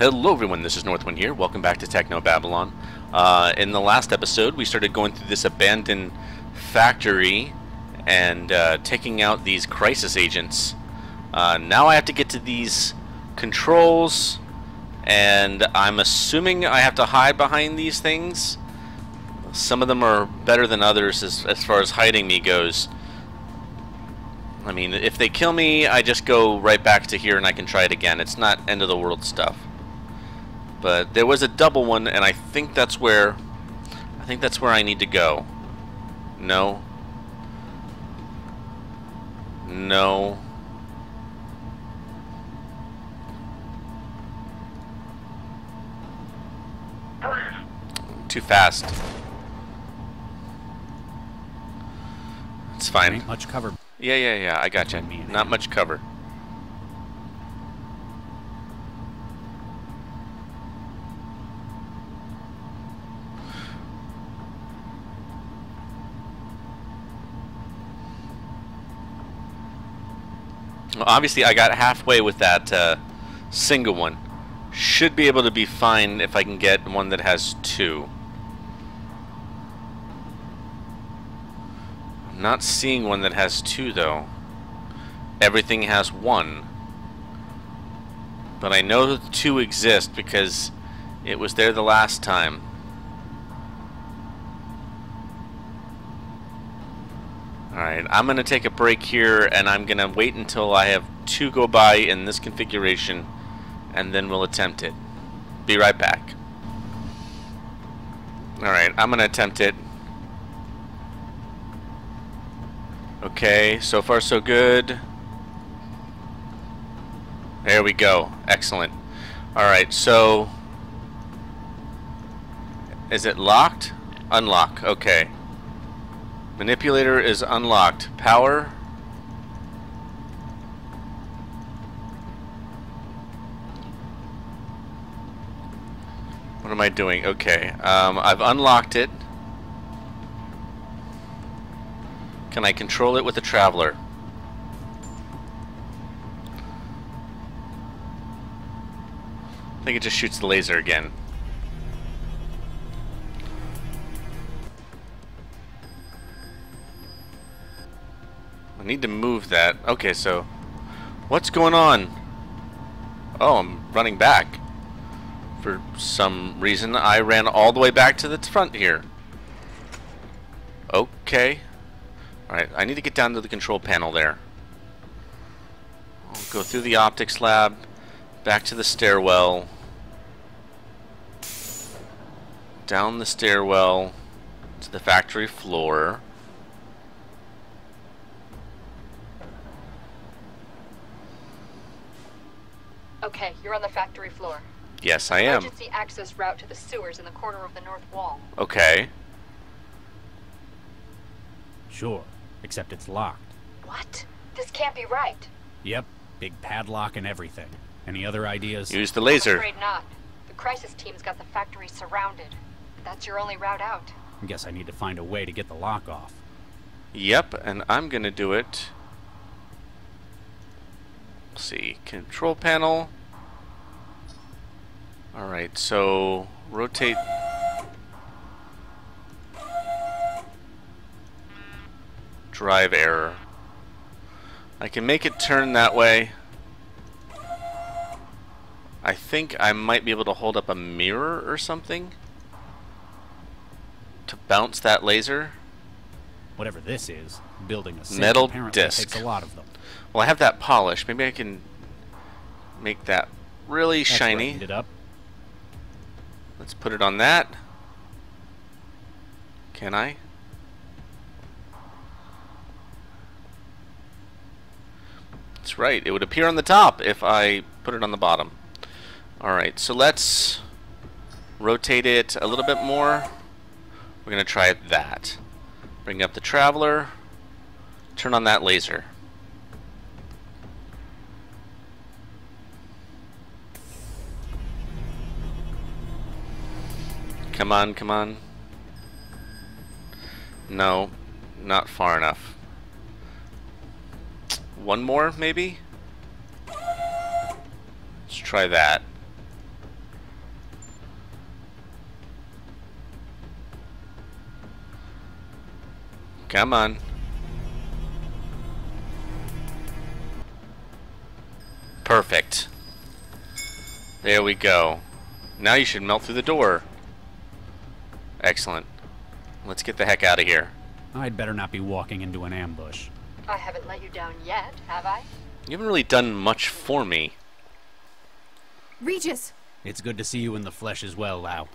Hello everyone, this is NorthWind here. Welcome back to Technobabylon. In the last episode, we started going through this abandoned factory and taking out these crisis agents. Now I have to get to these controls, and I'm assuming I have to hide behind these things. Some of them are better than others as far as hiding me goes. I mean, if they kill me, I just go right back to here and I can try it again. It's not end of the world stuff. But there was a double one, and I think that's where I need to go. No. No. Too fast. It's fine. Ain't much cover. Yeah. I gotcha. Not much cover. Well, obviously, I got halfway with that single one. Should be able to be fine if I can get one that has two. I'm not seeing one that has two, though. Everything has one. But I know that two exist because it was there the last time. Alright, I'm going to take a break here, and I'm going to wait until I have two go by in this configuration, and then we'll attempt it. Be right back. Alright, I'm going to attempt it. Okay, so far so good. There we go. Excellent. Alright, so... is it locked? Unlock. Okay. Manipulator is unlocked. Power. What am I doing? Okay. I've unlocked it. Can I control it with the Traveler? I think it just shoots the laser again. I need to move that. Okay, so what's going on? Oh, I'm running back. For some reason, I ran all the way back to the front here. Okay. Alright, I need to get down to the control panel there. I'll go through the optics lab, back to the stairwell, down the stairwell to the factory floor. Okay, you're on the factory floor. Yes, I am. Emergency access route to the sewers in the corner of the north wall. Okay. Sure, except it's locked. What? This can't be right. Yep, big padlock and everything. Any other ideas? Use the I'm laser. afraid not. The crisis team's got the factory surrounded. That's your only route out. I guess I need to find a way to get the lock off. Yep, and I'm gonna do it. Let's see, control panel. Alright, so rotate. Drive error. I can make it turn that way. I think I might be able to hold up a mirror or something to bounce that laser. Whatever this is, building a safe Metal apparently disc. takes a lot of them. Well, I have that polished. Maybe I can make that really That's where I shiny. heat it up. Let's put it on that. Can I? That's right. It would appear on the top if I put it on the bottom. Alright, so let's rotate it a little bit more. We're going to try that. Bring up the Traveler. Turn on that laser. Come on, come on. No, not far enough. One more, maybe? Let's try that. Come on. Perfect. There we go. Now you should melt through the door. Excellent. Let's get the heck out of here. I'd better not be walking into an ambush. I haven't let you down yet, have I? You haven't really done much for me. Regis! It's good to see you in the flesh as well, Lau.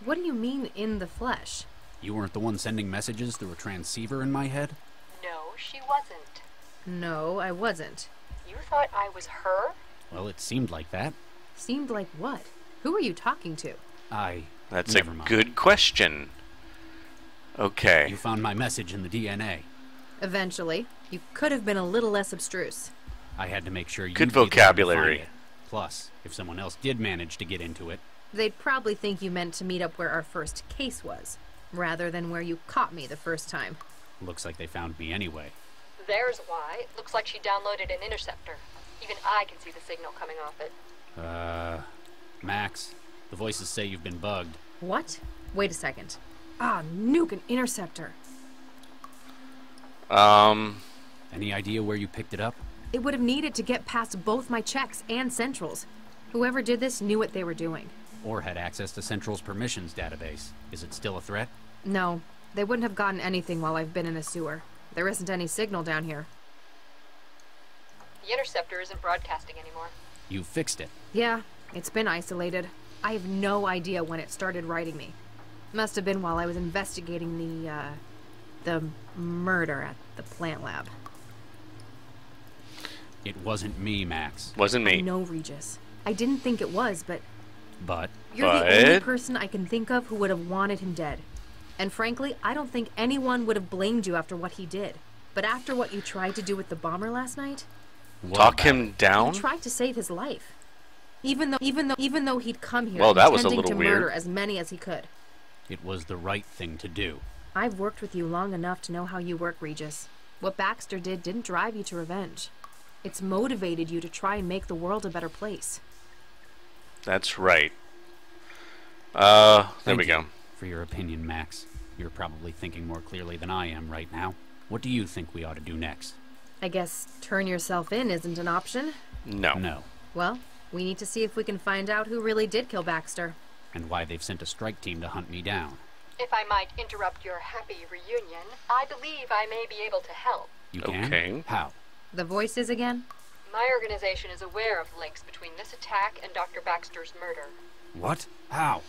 What do you mean, in the flesh? You weren't the one sending messages through a transceiver in my head? No, she wasn't. No, I wasn't. You thought I was her? Well, it seemed like that. Seemed like what? Who are you talking to? That's Never a mind. good question. Okay. You found my message in the DNA. Eventually. You could have been a little less abstruse. I had to make sure you Good vocabulary. Plus, if someone else did manage to get into it, They'd probably think you meant to meet up where our first case was, rather than where you caught me the first time. looks like they found me anyway. There's why. It looks like she downloaded an interceptor. Even I can see the signal coming off it. Max, the voices say you've been bugged. What? Wait a second. Ah, nuke an interceptor. Any idea where you picked it up? It would have needed to get past both my checks and Central's. Whoever did this knew what they were doing. Or had access to Central's permissions database. Is it still a threat? No, they wouldn't have gotten anything while I've been in the sewer. There isn't any signal down here. The interceptor isn't broadcasting anymore. You fixed it. Yeah, it's been isolated. I have no idea when it started writing me. Must have been while I was investigating the murder at the plant lab. It wasn't me, Max. Wasn't me. I know, Regis. I didn't think it was, but But you're the only person I can think of who would have wanted him dead. And frankly, I don't think anyone would have blamed you after what he did. But after what you tried to do with the bomber last night, Talk him down? you tried to save his life. Even though he'd come here Well, that was a intending little to weird. murder as many as he could. it was the right thing to do. I've worked with you long enough to know how you work, Regis. What Baxter did didn't drive you to revenge. It's motivated you to try and make the world a better place. That's right. There Thank we you go. for your opinion, Max. You're probably thinking more clearly than I am right now. What do you think we ought to do next? I guess turn yourself in isn't an option. No. No. Well, we need to see if we can find out who really did kill Baxter. And why they've sent a strike team to hunt me down. If I might interrupt your happy reunion, I believe I may be able to help. You can? Okay. How? The voices again? My organization is aware of links between this attack and Dr. Baxter's murder. What? How?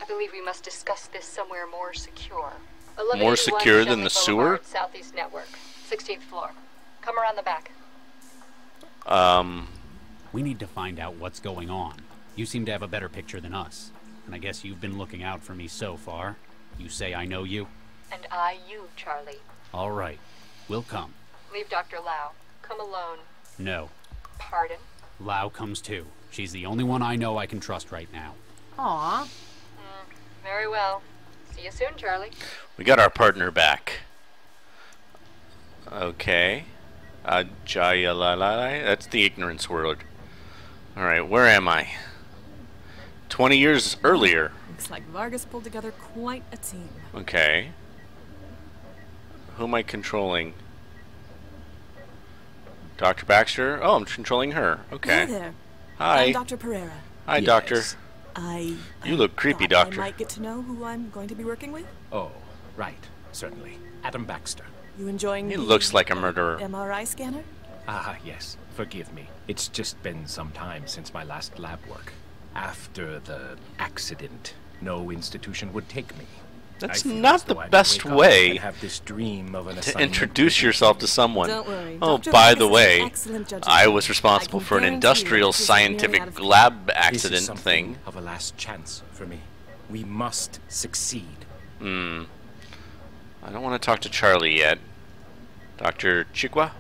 I believe we must discuss this somewhere more secure. More secure than the Shelby sewer? Boulevard, Southeast Network, 16th floor. Come around the back. We need to find out what's going on. You seem to have a better picture than us. And I guess you've been looking out for me so far. You say I know you? And I you, Charlie. All right. We'll come. Leave Dr. Lau. Come alone. No. Pardon? Lau comes too. She's the only one I know I can trust right now. Aw. Very well. See you soon, Charlie. We got our partner back. Okay. Jayalalai. That's the ignorance word. Alright, where am I? 20 years earlier. Looks like Vargas pulled together quite a team. Okay. Who am I controlling? Dr. Baxter? Oh, I'm controlling her. Okay. Hi there. Hi. I'm Dr. Pereira. Hi, Doctor. I You look creepy, thought Doctor. I might get to know who I'm going to be working with. Oh, right. Certainly. Adam Baxter. You enjoying He the, looks like a murderer. MRI scanner? Ah, yes. Forgive me. It's just been some time since my last lab work. After the accident, no institution would take me. That's I feel not as the though I'd best wake up way and have this dream of an to assignment introduce with yourself you. to someone. Don't worry. Oh, Dr. by Vargas the is an way, excellent judge of I people. was responsible I can for an guarantee industrial you this isn't nearly scientific out of lab This is accident something thing. of a last chance for me. We must succeed. I don't want to talk to Charlie yet. Dr. Chikwa?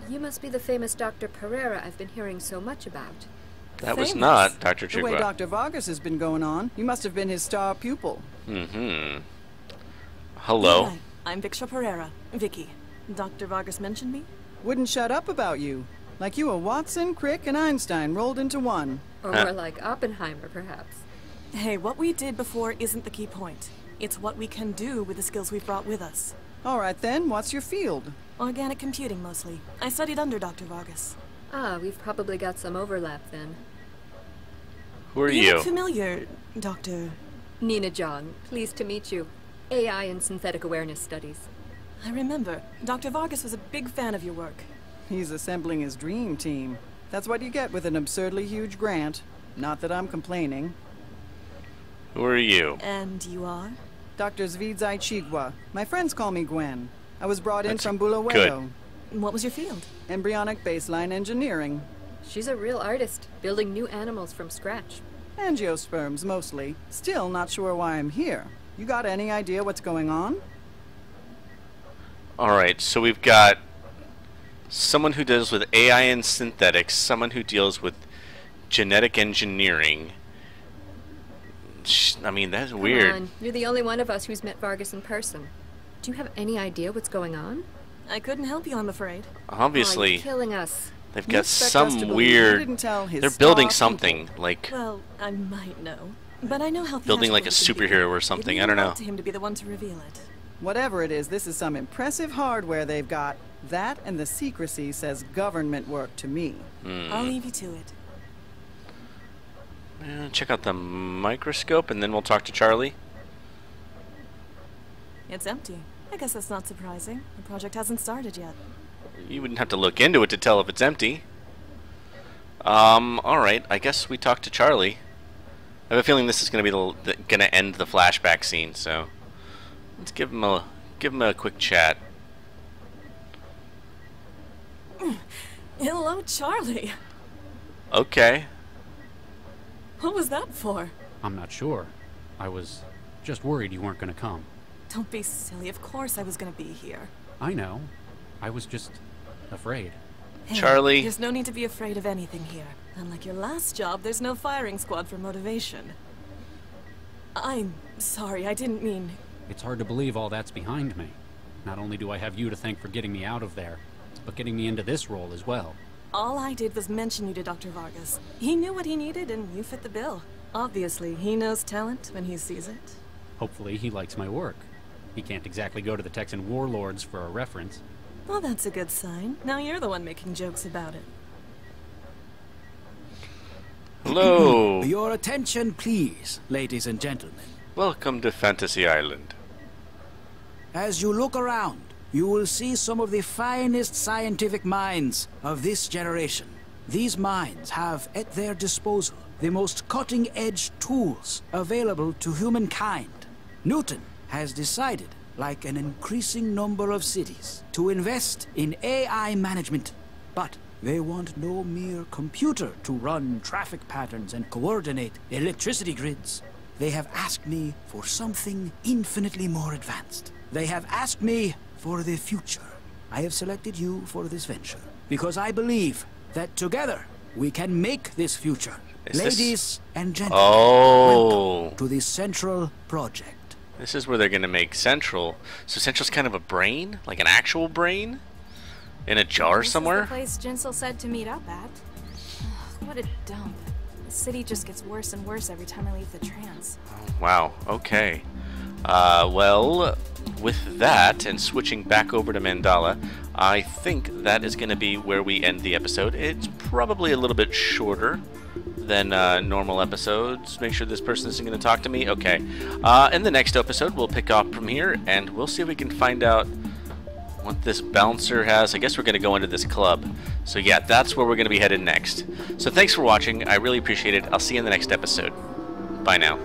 You must be the famous Dr. Pereira I've been hearing so much about. That was Famous. not Dr. The way Chikwa. Dr. Vargas has been going on, you must have been his star pupil. Hello. Hi, I'm Victor Pereira. Vicky. Dr. Vargas mentioned me? Wouldn't shut up about you. Like you were Watson, Crick, and Einstein rolled into one. Or more like Oppenheimer, perhaps. Hey, what we did before isn't the key point. It's what we can do with the skills we've brought with us. All right then, what's your field? Organic computing, mostly. I studied under Dr. Vargas. Ah, we've probably got some overlap then. Who are You you? look familiar, Dr. Nina John, pleased to meet you. AI and Synthetic Awareness Studies. I remember. Dr. Vargas was a big fan of your work. He's assembling his dream team. That's what you get with an absurdly huge grant. Not that I'm complaining. Who are you? And you are? Dr. Zvidzai Chigwa. My friends call me Gwen. I was brought in That's from Bulawayo. What was your field? Embryonic baseline engineering. She's a real artist, building new animals from scratch. Angiosperms, mostly. Still not sure why I'm here. You got any idea what's going on? Alright, so we've got someone who deals with AI and synthetics, someone who deals with genetic engineering. I mean, that's weird. Come on, you're the only one of us who's met Vargas in person. Do you have any idea what's going on? I couldn't help you, I'm afraid. Oh, Obviously, you're killing us. they've You got expect us to some believe you weird... didn't tell his They're building star something, people. like Well, I might know. But I know how building like a theatrical he can be. superhero or something. It'd I don't mean a know. lot to him to be the one to reveal it. Whatever it is, this is some impressive hardware they've got. That and the secrecy says government work to me. I'll leave you to it. Check out the microscope, and then we'll talk to Charlie. It's empty. I guess that's not surprising. The project hasn't started yet. You wouldn't have to look into it to tell if it's empty. Alright, I guess we talk to Charlie. I have a feeling this is going to be gonna end the flashback scene, so let's give him a quick chat. Hello, Charlie. Okay. What was that for? I'm not sure. I was just worried you weren't going to come. Don't be silly. Of course I was gonna be here. I know. I was just afraid. Hey, Charlie. There's no need to be afraid of anything here. Unlike your last job, there's no firing squad for motivation. I'm sorry, I didn't mean... It's hard to believe all that's behind me. Not only do I have you to thank for getting me out of there, but getting me into this role as well. All I did was mention you to Dr. Vargas. He knew what he needed, and you fit the bill. Obviously, he knows talent when he sees it. Hopefully he likes my work. He can't exactly go to the Texan warlords for a reference. Well, that's a good sign. Now you're the one making jokes about it. Hello. Your attention, please, ladies and gentlemen. Welcome to Fantasy Island. As you look around, you will see some of the finest scientific minds of this generation. These minds have at their disposal the most cutting-edge tools available to humankind. Newton has decided, like an increasing number of cities, to invest in AI management. But they want no mere computer to run traffic patterns and coordinate electricity grids. They have asked me for something infinitely more advanced. They have asked me for the future. I have selected you for this venture because I believe that together we can make this future. Ladies and gentlemen, welcome to the Central Project. This is where they're going to make Central. So Central's kind of a brain? Like an actual brain? In a jar somewhere? This is the place Jinsel said to meet up at. What a dump. The city just gets worse and worse every time I leave the trans. Wow, okay. Well, with that, and switching back over to Mandala, I think that is going to be where we end the episode. It's probably a little bit shorter than normal episodes. Make sure this person isn't going to talk to me. Okay. In the next episode, we'll pick up from here, and we'll see if we can find out what this bouncer has. I guess we're going to go into this club. So yeah, that's where we're going to be headed next. So thanks for watching. I really appreciate it. I'll see you in the next episode. Bye now.